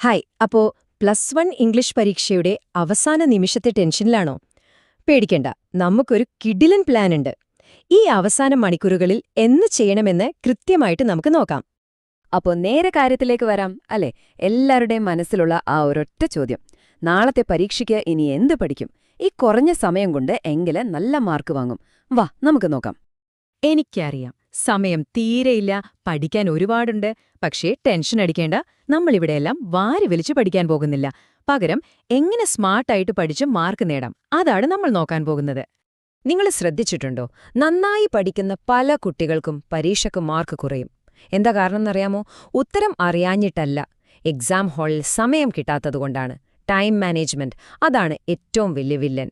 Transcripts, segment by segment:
Hi, അപ്പോ +1 English പരീക്ഷയുടെ അവസാന നിമിഷത്തെ ടെൻഷനിലാണോ? പേടിക്കണ്ട, നമുക്കൊരു കിടിലൻ പ്ലാൻ ഉണ്ട്. ഈ അവസാന മണിക്കൂറുകളിൽ എന്ത് ചെയ്യണമെന്ന് കൃത്യമായിട്ട് നമുക്ക് നോക്കാം. അപ്പോൾ നേരെ കാര്യത്തിലേക്ക് വരാം അല്ലേ? എല്ലാവരുടെയും മനസ്സിലുള്ള ആ ഒരൊറ്റ ചോദ്യം, നാളത്തെ പരീക്ഷയ്ക്ക് ഇനി എന്ത് പഠിക്കും? ഈ കുറഞ്ഞ സമയം കൊണ്ട് എങ്ങനെ നല്ല മാർക്ക് വാങ്ങും? വാ നമുക്ക് നോക്കാം. എനിക്കറിയാം, സമയം തീരെയില്ല, പഠിക്കാൻ ഒരുപാടുണ്ട്. പക്ഷേ ടെൻഷൻ അടിക്കേണ്ട, നമ്മളിവിടെയെല്ലാം വാരി വലിച്ചു പഠിക്കാൻ പോകുന്നില്ല. പകരം എങ്ങനെ സ്മാർട്ടായിട്ട് പഠിച്ച് മാർക്ക് നേടാം, അതാണ് നമ്മൾ നോക്കാൻ പോകുന്നത്. നിങ്ങൾ ശ്രദ്ധിച്ചിട്ടുണ്ടോ, നന്നായി പഠിക്കുന്ന പല കുട്ടികൾക്കും പരീക്ഷയ്ക്ക് മാർക്ക് കുറയും. എന്താ കാരണം എന്നറിയാമോ? ഉത്തരം അറിയാഞ്ഞിട്ടല്ല, എക്സാം ഹാളിൽ സമയം കിട്ടാത്തതുകൊണ്ടാണ്. ടൈം മാനേജ്മെന്റ്, അതാണ് ഏറ്റവും വലിയ വില്ലൻ.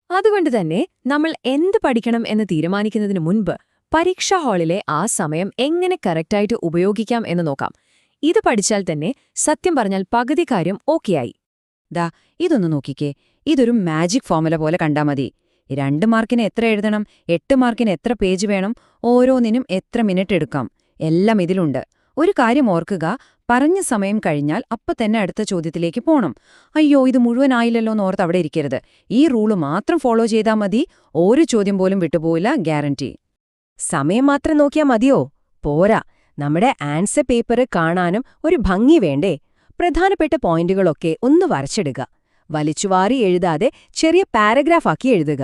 അതുകൊണ്ട് തന്നെ നമ്മൾ എന്ത് പഠിക്കണം എന്ന് തീരുമാനിക്കുന്നതിന് മുൻപ് പരീക്ഷാ ഹാളിലെ ആ സമയം എങ്ങനെ കറക്റ്റായിട്ട് ഉപയോഗിക്കാം എന്ന് നോക്കാം. ഇത് പഠിച്ചാൽ തന്നെ സത്യം പറഞ്ഞാൽ പകുതി കാര്യം ഓക്കെയായി. ദാ ഇതൊന്ന് നോക്കിക്കേ, ഇതൊരു മാജിക് ഫോർമുല പോലെ കണ്ടാ മതി. 2 മാർക്കിന് എത്ര എഴുതണം, 8 മാർക്കിന് എത്ര പേജ് വേണം, ഓരോന്നിനും എത്ര മിനിറ്റ് എടുക്കാം, എല്ലാം ഇതിലുണ്ട്. ഒരു കാര്യം ഓർക്കുക, പറഞ്ഞ സമയം കഴിഞ്ഞാൽ തന്നെ അടുത്ത ചോദ്യത്തിലേക്ക് പോണം. അയ്യോ, ഇത് മുഴുവനായില്ലല്ലോ എന്നോർത്ത് അവിടെ ഇരിക്കരുത്. ഈ റൂള് മാത്രം ഫോളോ ചെയ്താൽ മതി, ഒരു ചോദ്യം പോലും വിട്ടുപോയില്ല, ഗ്യാരണ്ടി. സമയം മാത്രം നോക്കിയാൽ മതിയോ? പോരാ, നമ്മുടെ ആൻസർ പേപ്പർ കാണാനും ഒരു ഭംഗി വേണ്ടേ? പ്രധാനപ്പെട്ട പോയിന്റുകളൊക്കെ ഒന്ന് വരച്ചെടുക്കുക. വലിച്ചുവാരി എഴുതാതെ ചെറിയ പാരഗ്രാഫാക്കി എഴുതുക.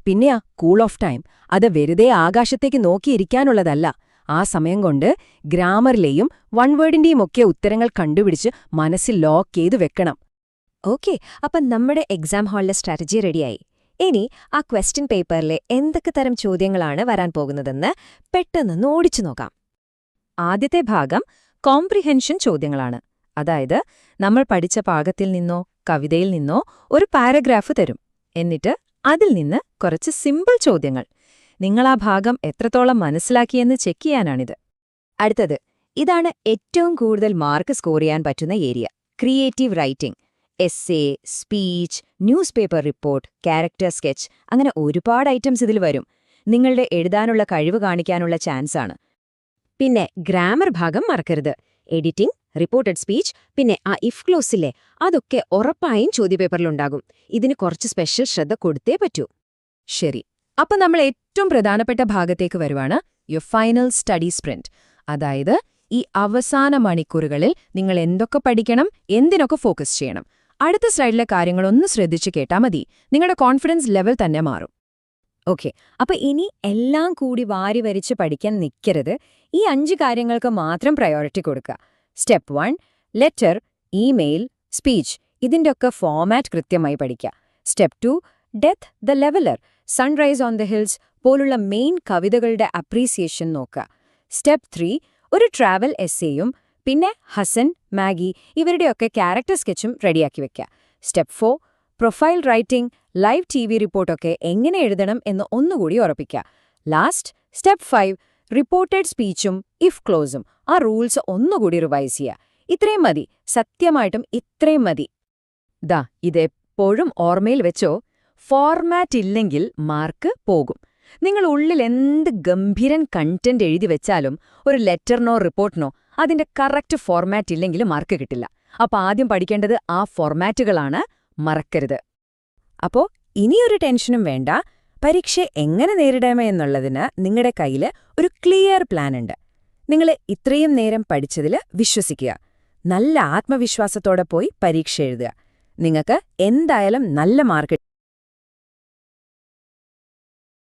പിന്നെയാ കൂൾ ഓഫ് ടൈം, അത് വെറുതെ ആകാശത്തേക്ക് നോക്കിയിരിക്കാനുള്ളതല്ല. ആ സമയം കൊണ്ട് ഗ്രാമറിലെയും വൺ വേർഡിന്റെയും ഒക്കെ ഉത്തരങ്ങൾ കണ്ടുപിടിച്ച് മനസ്സിൽ ലോക്ക് ചെയ്ത് വെക്കണം. ഓക്കെ, അപ്പം നമ്മുടെ എക്സാം ഹാളിലെ സ്ട്രാറ്റജി റെഡിയായി. ഇനി ആ ക്വസ്റ്റ്യൻ പേപ്പറിലെ എന്തൊക്കെ തരം ചോദ്യങ്ങളാണ് വരാൻ പോകുന്നതെന്ന് പെട്ടെന്ന് ഓടിച്ചു നോക്കാം. ആദ്യത്തെ ഭാഗം കോംപ്രിഹെൻഷൻ ചോദ്യങ്ങളാണ്. അതായത്, നമ്മൾ പഠിച്ച പാഠത്തിൽ നിന്നോ കവിതയിൽ നിന്നോ ഒരു പാരഗ്രാഫ് തരും. എന്നിട്ട് അതിൽ നിന്ന് കുറച്ച് സിമ്പിൾ ചോദ്യങ്ങൾ. നിങ്ങളാ ഭാഗം എത്രത്തോളം മനസ്സിലാക്കിയെന്ന് ചെക്ക് ചെയ്യാനാണിത്. അടുത്തത്, ഇതാണ് ഏറ്റവും കൂടുതൽ മാർക്ക് സ്കോർ ചെയ്യാൻ പറ്റുന്ന area, creative writing. Essay, speech, news paper report, character sketch, അങ്ങനെ ഒരുപാട് ഐറ്റംസ് ഇതിൽ വരും. നിങ്ങളുടെ എഴുതാനുള്ള കഴിവ് കാണിക്കാനുള്ള ചാൻസാണ്. പിന്നെ ഗ്രാമർ ഭാഗം മറക്കരുത്. എഡിറ്റിംഗ്, റിപ്പോർട്ടഡ് സ്പീച്ച്, പിന്നെ ആ ഇഫ് ക്ലോസില്ലേ, അതൊക്കെ ഉറപ്പായും ചോദ്യപേപ്പറിലുണ്ടാകും. ഇതിന് കുറച്ച് സ്പെഷ്യൽ ശ്രദ്ധ കൊടുത്തേ പറ്റൂ. ശരി, അപ്പൊ നമ്മൾ ഏറ്റവും പ്രധാനപ്പെട്ട ഭാഗത്തേക്ക് വരുവാണ്, യുവർ ഫൈനൽ സ്റ്റഡി സ്പ്രിന്റ്. അതായത്, ഈ അവസാന മണിക്കൂറുകളിൽ നിങ്ങൾ എന്തൊക്കെ പഠിക്കണം, എന്തിനൊക്കെ ഫോക്കസ് ചെയ്യണം. അടുത്ത സ്ലൈഡിലെ കാര്യങ്ങളൊന്ന് ശ്രദ്ധിച്ചു കേട്ടാ മതി, നിങ്ങളുടെ കോൺഫിഡൻസ് ലെവൽ തന്നെ മാറും. ഓക്കെ, അപ്പൊ ഇനി എല്ലാം കൂടി വാരി വരിച്ച് പഠിക്കാൻ നിൽക്കരുത്. ഈ 5 കാര്യങ്ങൾക്ക് മാത്രം പ്രയോറിറ്റി കൊടുക്കുക. സ്റ്റെപ്പ് 1, ലെറ്റർ, ഇമെയിൽ, സ്പീച്ച്, ഇതിൻ്റെയൊക്കെ ഫോമാറ്റ് കൃത്യമായി പഠിക്കുക. Step 2, death the leveller, sunrise on the hills പോലുള്ള മെയിൻ കവിതകളുടെ അപ്രീസിയേഷൻ നോക്കുക. സ്റ്റെപ്പ് 3, ഒരു ട്രാവൽ എസ്സേയും പിന്നെ ഹസൻ, മാഗി ഇവരുടെയൊക്കെ ക്യാരക്ടർ സ്കെച്ചും റെഡിയാക്കി വെക്കുക. Step 4, profile writing, live TV റിപ്പോർട്ടൊക്കെ എങ്ങനെ എഴുതണം എന്ന് ഒന്നുകൂടി ഉറപ്പിക്കുക. ലാസ്റ്റ് സ്റ്റെപ്പ് 5, റിപ്പോർട്ടഡ് സ്പീച്ചും ഇഫ് ക്ലോസും, ആ റൂൾസ് ഒന്നുകൂടി റിവൈസ് ചെയ്യുക. ഇത്രയും മതി, സത്യമായിട്ടും ഇത്രയും മതി. ദാ ഇതെപ്പോഴും ഓർമ്മയിൽ വെച്ചോ, ഫോർമാറ്റ് ഇല്ലെങ്കിൽ മാർക്ക് പോകും. നിങ്ങൾ ഉള്ളിൽ എന്ത് ഗംഭീരൻ കണ്ടന്റ് എഴുതി വെച്ചാലും ഒരു ലെറ്ററിനോ റിപ്പോർട്ടിനോ അതിന്റെ കറക്റ്റ് ഫോർമാറ്റ് ഇല്ലെങ്കിൽ മാർക്ക് കിട്ടില്ല. അപ്പൊ ആദ്യം പഠിക്കേണ്ടത് ആ ഫോർമാറ്റുകളാണ്, മറക്കരുത്. അപ്പോ ഇനിയൊരു ടെൻഷനും വേണ്ട, പരീക്ഷ എങ്ങനെ നേരിടാമെന്നുള്ളതിന് നിങ്ങളുടെ കയ്യിൽ ഒരു ക്ലിയർ പ്ലാൻ ഉണ്ട്. നിങ്ങൾ ഇത്രയും നേരം പഠിച്ചതിൽ വിശ്വസിക്കുക. നല്ല ആത്മവിശ്വാസത്തോടെ പോയി പരീക്ഷ എഴുതുക. നിങ്ങൾക്ക് എന്തായാലും നല്ല മാർക്ക്